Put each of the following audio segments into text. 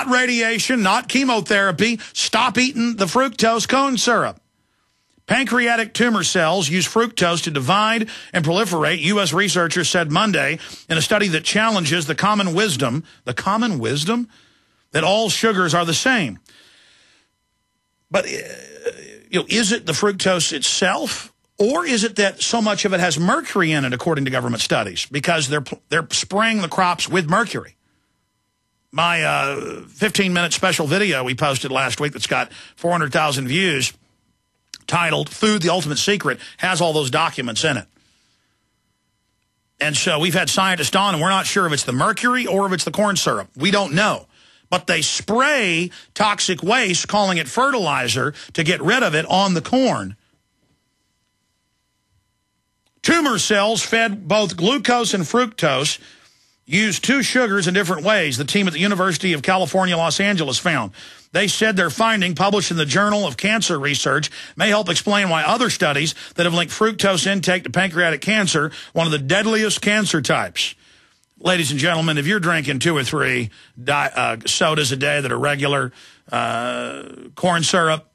Not radiation, not chemotherapy. Stop eating the fructose corn syrup. Pancreatic tumor cells use fructose to divide and proliferate, U.S. researchers said Monday in a study that challenges the common wisdom that all sugars are the same. But, is it the fructose itself, or is it that so much of it has mercury in it, according to government studies, because they're spraying the crops with mercury? My 15-minute special video we posted last week that's got 400,000 views, titled Food, the Ultimate Secret, has all those documents in it. And so we've had scientists on, and we're not sure if it's the mercury or if it's the corn syrup. We don't know. But they spray toxic waste, calling it fertilizer, to get rid of it on the corn. Tumor cells fed both glucose and fructose use two sugars in different ways, the team at the University of California, Los Angeles found. They said their finding, published in the Journal of Cancer Research, may help explain why other studies that have linked fructose intake to pancreatic cancer, one of the deadliest cancer types. Ladies and gentlemen, if you're drinking 2 or 3 sodas a day that are regular corn syrup,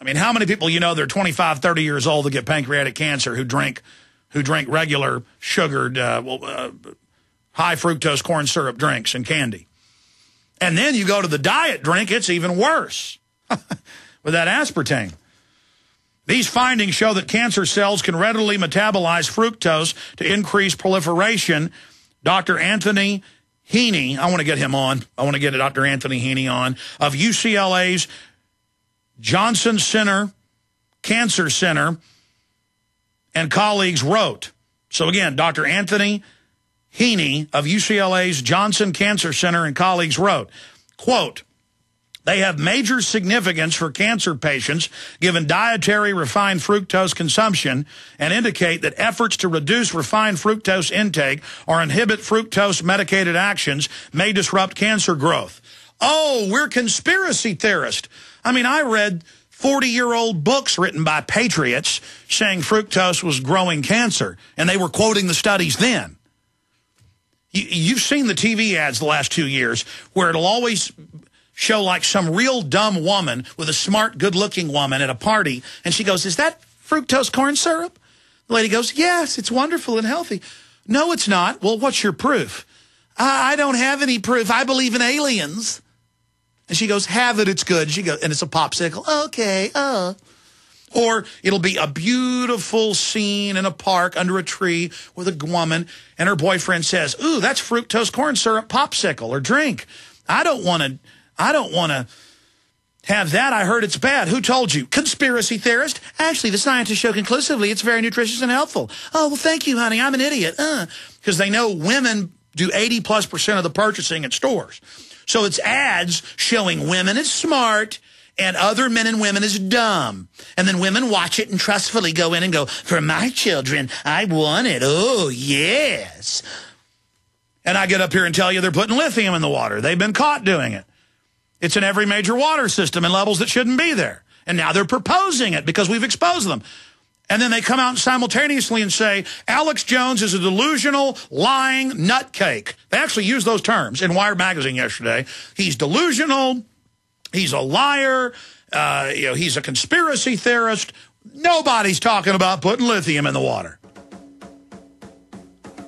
I mean, how many people they're 25, 30 years old that get pancreatic cancer who drink regular sugared, high fructose corn syrup drinks and candy? And then you go to the diet drink, it's even worse with that aspartame. These findings show that cancer cells can readily metabolize fructose to increase proliferation. Dr. Anthony Heaney, I want to get him on. I want to get Dr. Anthony Heaney on, of UCLA's Johnson Cancer Center and colleagues wrote. So again, Dr. Anthony Heaney of UCLA's Johnson Cancer Center and colleagues wrote, quote, "They have major significance for cancer patients given dietary refined fructose consumption and indicate that efforts to reduce refined fructose intake or inhibit fructose medicated actions may disrupt cancer growth." Oh, we're conspiracy theorists. I mean, I read 40-year-old books written by patriots saying fructose was growing cancer, and they were quoting the studies then. You've seen the TV ads the last 2 years where it'll always show like some real dumb woman with a smart, good-looking woman at a party, and she goes, "Is that fructose corn syrup?" The lady goes, "Yes, it's wonderful and healthy." "No, it's not." "Well, what's your proof?" "I don't have any proof. I believe in aliens." And she goes, "Have it, it's good." She goes, and it's a popsicle. "Okay, Or it'll be a beautiful scene in a park under a tree with a woman, and her boyfriend says, "Ooh, that's fructose corn syrup popsicle or drink. I don't want to have that. I heard it's bad." "Who told you?" "Conspiracy theorist. Actually, the scientists show conclusively it's very nutritious and helpful." "Oh, well, thank you, honey. I'm an idiot." Because they know women do 80+% of the purchasing at stores. So it's ads showing women as smart and other men and women as dumb. And then women watch it and trustfully go in and go, "For my children, I want it. Oh, yes." And I get up here and tell you they're putting lithium in the water. They've been caught doing it. It's in every major water system in levels that shouldn't be there. And now they're proposing it because we've exposed them. And then they come out simultaneously and say, Alex Jones is a delusional, lying nutcake. They actually used those terms in Wired magazine yesterday. He's delusional. He's a liar. He's a conspiracy theorist. Nobody's talking about putting lithium in the water.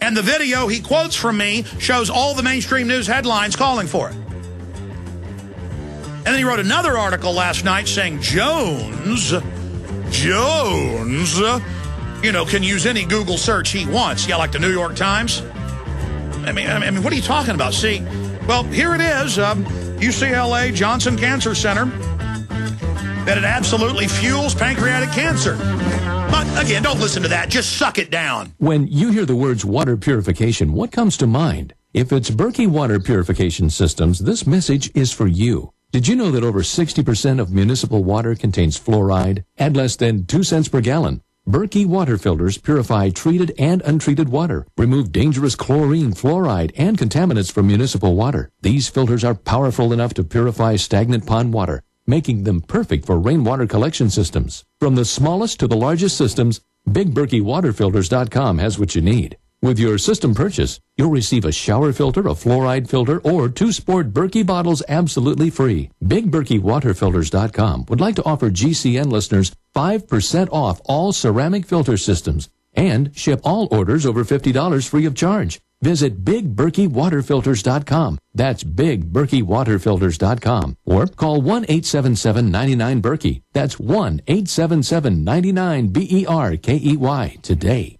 And the video he quotes from me shows all the mainstream news headlines calling for it. And then he wrote another article last night saying Jones, can use any Google search he wants. Yeah, like the New York Times. I mean, what are you talking about? See, well, here it is, UCLA Johnson Cancer Center, that it absolutely fuels pancreatic cancer. But again, don't listen to that. Just suck it down. When you hear the words water purification, what comes to mind? If it's Berkey Water Purification Systems, this message is for you. Did you know that over 60% of municipal water contains fluoride at less than 2 cents per gallon? Berkey water filters purify treated and untreated water, remove dangerous chlorine, fluoride, and contaminants from municipal water. These filters are powerful enough to purify stagnant pond water, making them perfect for rainwater collection systems. From the smallest to the largest systems, BigBerkeyWaterFilters.com has what you need. With your system purchase, you'll receive a shower filter, a fluoride filter, or 2 Sport Berkey bottles absolutely free. BigBerkeyWaterFilters.com would like to offer GCN listeners 5% off all ceramic filter systems and ship all orders over $50 free of charge. Visit BigBerkeyWaterFilters.com. That's BigBerkeyWaterFilters.com. Or call 1-877-99-BERKEY. That's 1-877-99-BERKEY today.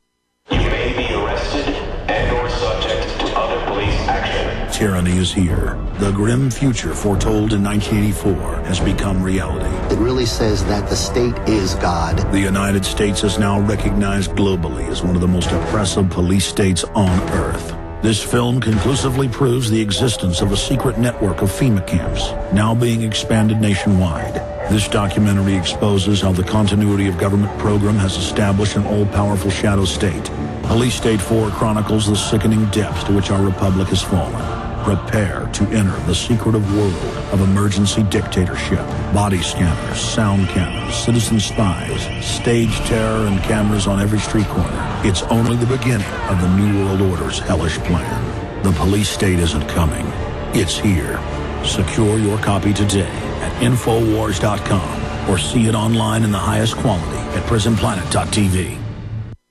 You may be arrested and or subject to other police action. Tyranny is here. The grim future foretold in 1984 has become reality. It really says that the state is God. The United States is now recognized globally as one of the most oppressive police states on earth. This film conclusively proves the existence of a secret network of FEMA camps, now being expanded nationwide. This documentary exposes how the continuity of government program has established an all-powerful shadow state. Police State 4 chronicles the sickening depths to which our republic has fallen. Prepare to enter the secretive world of emergency dictatorship, body scanners, sound cannons, citizen spies, stage terror, and cameras on every street corner. It's only the beginning of the New World Order's hellish plan. The police state isn't coming. It's here. Secure your copy today at Infowars.com or see it online in the highest quality at PrisonPlanet.tv.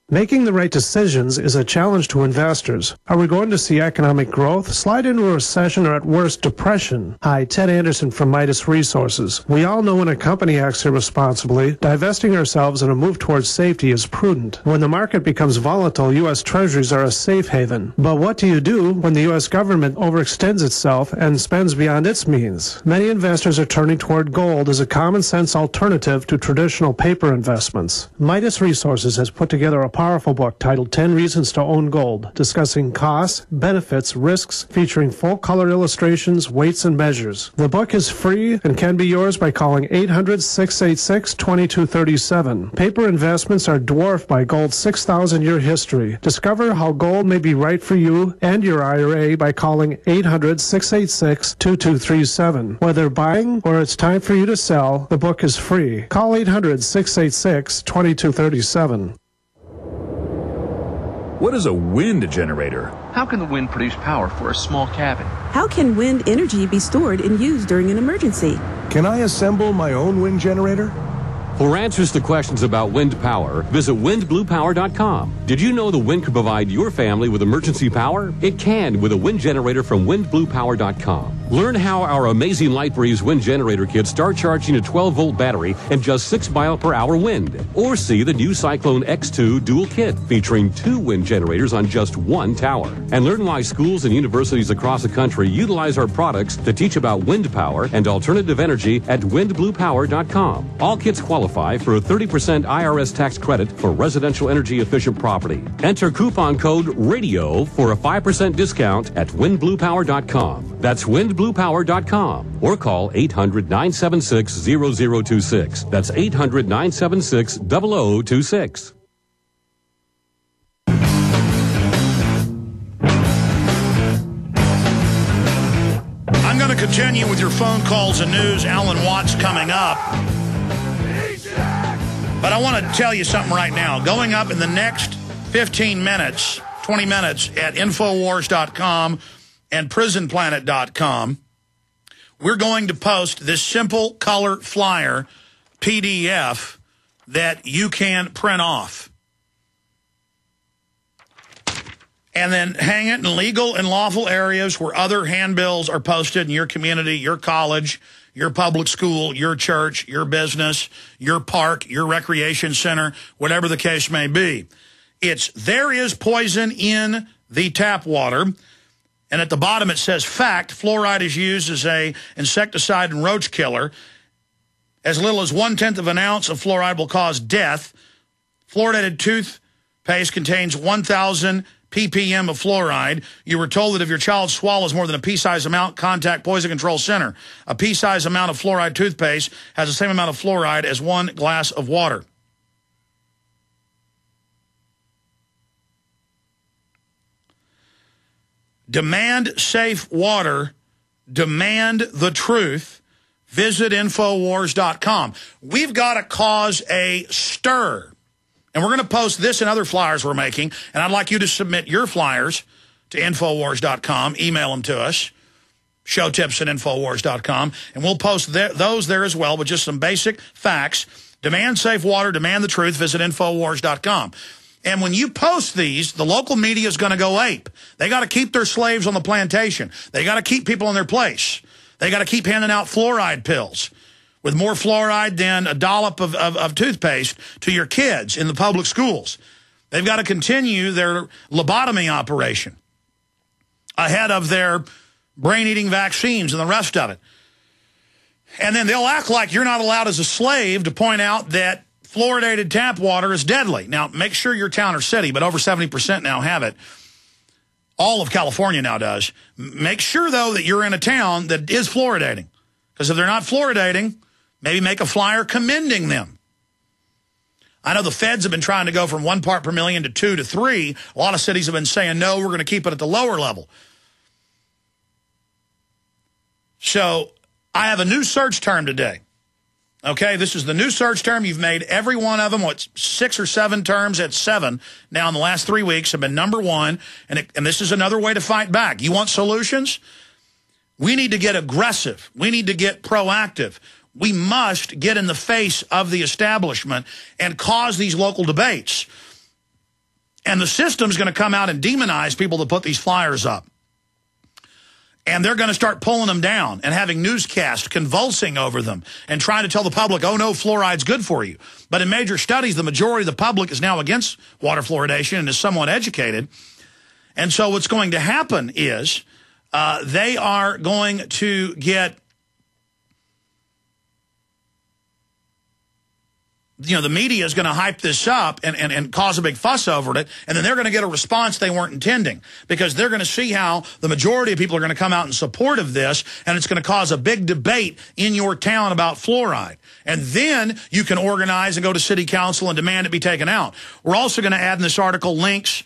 Making the right decisions is a challenge to investors. Are we going to see economic growth, slide into a recession, or at worst, depression? Hi, Ted Anderson from Midas Resources. We all know when a company acts irresponsibly, divesting ourselves in a move towards safety is prudent. When the market becomes volatile, U.S. Treasuries are a safe haven. But what do you do when the U.S. government overextends itself and spends beyond its means? Many investors are turning toward gold as a common-sense alternative to traditional paper investments. Midas Resources has put together a powerful book titled 10 Reasons to Own Gold, discussing costs, benefits, risks, featuring full-color illustrations, weights, and measures. The book is free and can be yours by calling 800-686-2237. Paper investments are dwarfed by gold's 6,000-year history. Discover how gold may be right for you and your IRA by calling 800-686-2237. Whether buying or it's time for you to sell, the book is free. Call 800-686-2237. What is a wind generator? How can the wind produce power for a small cabin? How can wind energy be stored and used during an emergency? Can I assemble my own wind generator? For answers to questions about wind power, visit windbluepower.com. Did you know the wind could provide your family with emergency power? It can with a wind generator from windbluepower.com. Learn how our amazing LightBreeze wind generator kits start charging a 12-volt battery and just 6 mile per hour wind. Or see the new Cyclone X2 dual kit featuring 2 wind generators on just 1 tower. And learn why schools and universities across the country utilize our products to teach about wind power and alternative energy at windbluepower.com. All kits qualify for a 30% IRS tax credit for residential energy efficient property. Enter coupon code RADIO for a 5% discount at windbluepower.com. That's windbluepower.com or call 800-976-0026. That's 800-976-0026. I'm going to continue with your phone calls and news. Alan Watts coming up. But I want to tell you something right now. Going up in the next 15 minutes, 20 minutes at Infowars.com and PrisonPlanet.com, we're going to post this simple color flyer PDF that you can print off. And then hang it in legal and lawful areas where other handbills are posted in your community, your college, your public school, your church, your business, your park, your recreation center, whatever the case may be. It's there is poison in the tap water. And at the bottom it says, fact, fluoride is used as a insecticide and roach killer. As little as 1/10 of an ounce of fluoride will cause death. Fluoridated toothpaste contains 1,000 ppm of fluoride. You were told that if your child swallows more than a pea-sized amount, contact Poison Control Center. A pea-sized amount of fluoride toothpaste has the same amount of fluoride as 1 glass of water. Demand safe water. Demand the truth. Visit Infowars.com. We've got to cause a stir. And we're going to post this and other flyers we're making, and I'd like you to submit your flyers to Infowars.com. Email them to us, showtips@Infowars.com, and we'll post those there as well with just some basic facts. Demand safe water, demand the truth, visit Infowars.com. And when you post these, the local media is going to go ape. They got to keep their slaves on the plantation. They got to keep people in their place. They got to keep handing out fluoride pills with more fluoride than a dollop of toothpaste to your kids in the public schools. They've got to continue their lobotomy operation ahead of their brain-eating vaccines and the rest of it. And then they'll act like you're not allowed as a slave to point out that fluoridated tap water is deadly. Now, make sure your town or city, but over 70% now have it. All of California now does. Make sure, though, that you're in a town that is fluoridating. Because if they're not fluoridating, maybe make a flyer commending them. I know the feds have been trying to go from 1 part per million to 2 to 3. A lot of cities have been saying, no, we're going to keep it at the lower level. So I have a new search term today. Okay, this is the new search term. You've made every one of them, 6 or 7 terms at 7 now in the last 3 weeks have been #1. And this is another way to fight back. You want solutions? We need to get aggressive. We need to get proactive. We must get in the face of the establishment and cause these local debates. And the system's going to come out and demonize people that put these flyers up. And they're going to start pulling them down and having newscasts convulsing over them and trying to tell the public, oh, no, fluoride's good for you. But in major studies, the majority of the public is now against water fluoridation and is somewhat educated. And so what's going to happen is they are going to get, the media is going to hype this up and cause a big fuss over it, and then they're going to get a response they weren't intending because they're going to see how the majority of people are going to come out in support of this, and it's going to cause a big debate in your town about fluoride. And then you can organize and go to city council and demand it be taken out. We're also going to add in this article links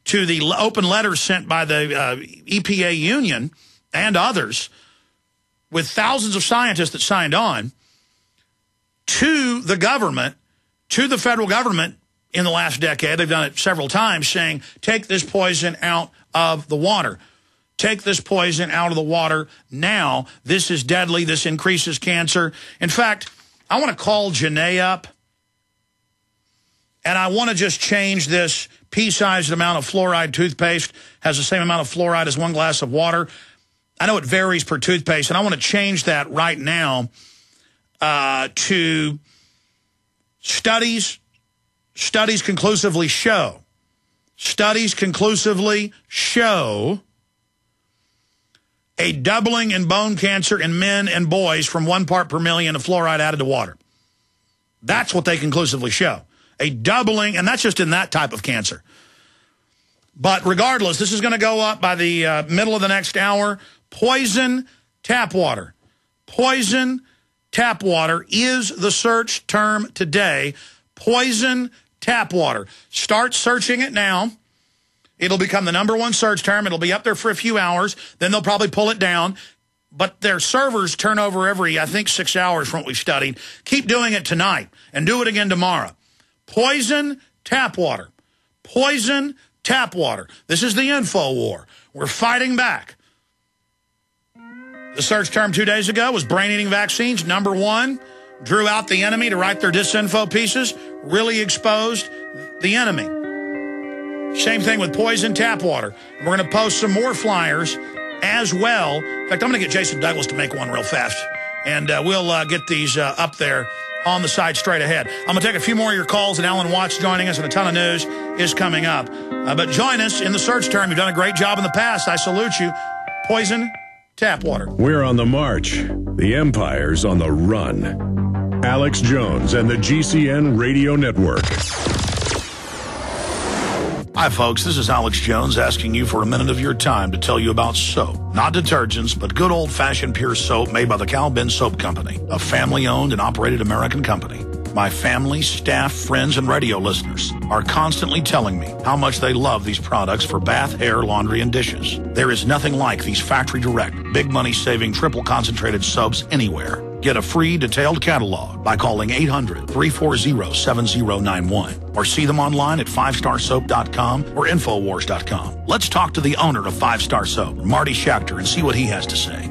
to the open letters sent by the EPA union and others with thousands of scientists that signed on to the government, to the federal government in the last decade. They've done it several times, saying, take this poison out of the water. Take this poison out of the water now. This is deadly. This increases cancer. In fact, I want to call Janae up, and I want to just change this pea-sized amount of fluoride toothpaste, has the same amount of fluoride as 1 glass of water. I know it varies per toothpaste, and I want to change that right now to studies conclusively show a doubling in bone cancer in men and boys from 1 part per million of fluoride added to water. That's what they conclusively show. A doubling, and that's just in that type of cancer. But regardless, this is going to go up by the middle of the next hour. Poison tap water. Poison tap water is the search term today. Poison tap water. Start searching it now. It'll become the #1 search term. It'll be up there for a few hours. Then they'll probably pull it down. But their servers turn over every, I think, 6 hours from what we've studied. Keep doing it tonight and do it again tomorrow. Poison tap water. Poison tap water. This is the info war. We're fighting back. The search term 2 days ago was brain-eating vaccines. #1 drew out the enemy to write their disinfo pieces, really exposed the enemy. Same thing with poison tap water. We're going to post some more flyers as well. In fact, I'm going to get Jason Douglas to make one real fast, and we'll get these up there on the site straight ahead. I'm going to take a few more of your calls, and Alan Watts joining us, and a ton of news is coming up. But join us in the search term. You've done a great job in the past. I salute you. Poison tap water. We're on the march. The empire's on the run. Alex Jones and the GCN Radio Network. Hi, folks. This is Alex Jones asking you for a minute of your time to tell you about soap. Not detergents, but good old-fashioned pure soap made by the Cal-Ben Soap Company, a family-owned and operated American company. My family, staff, friends, and radio listeners are constantly telling me how much they love these products for bath, hair, laundry, and dishes. There is nothing like these factory-direct, big money-saving, triple-concentrated soaps anywhere. Get a free detailed catalog by calling 800-340-7091 or see them online at 5starsoap.com or Infowars.com. Let's talk to the owner of 5 Star Soap, Marty Schachter, and see what he has to say.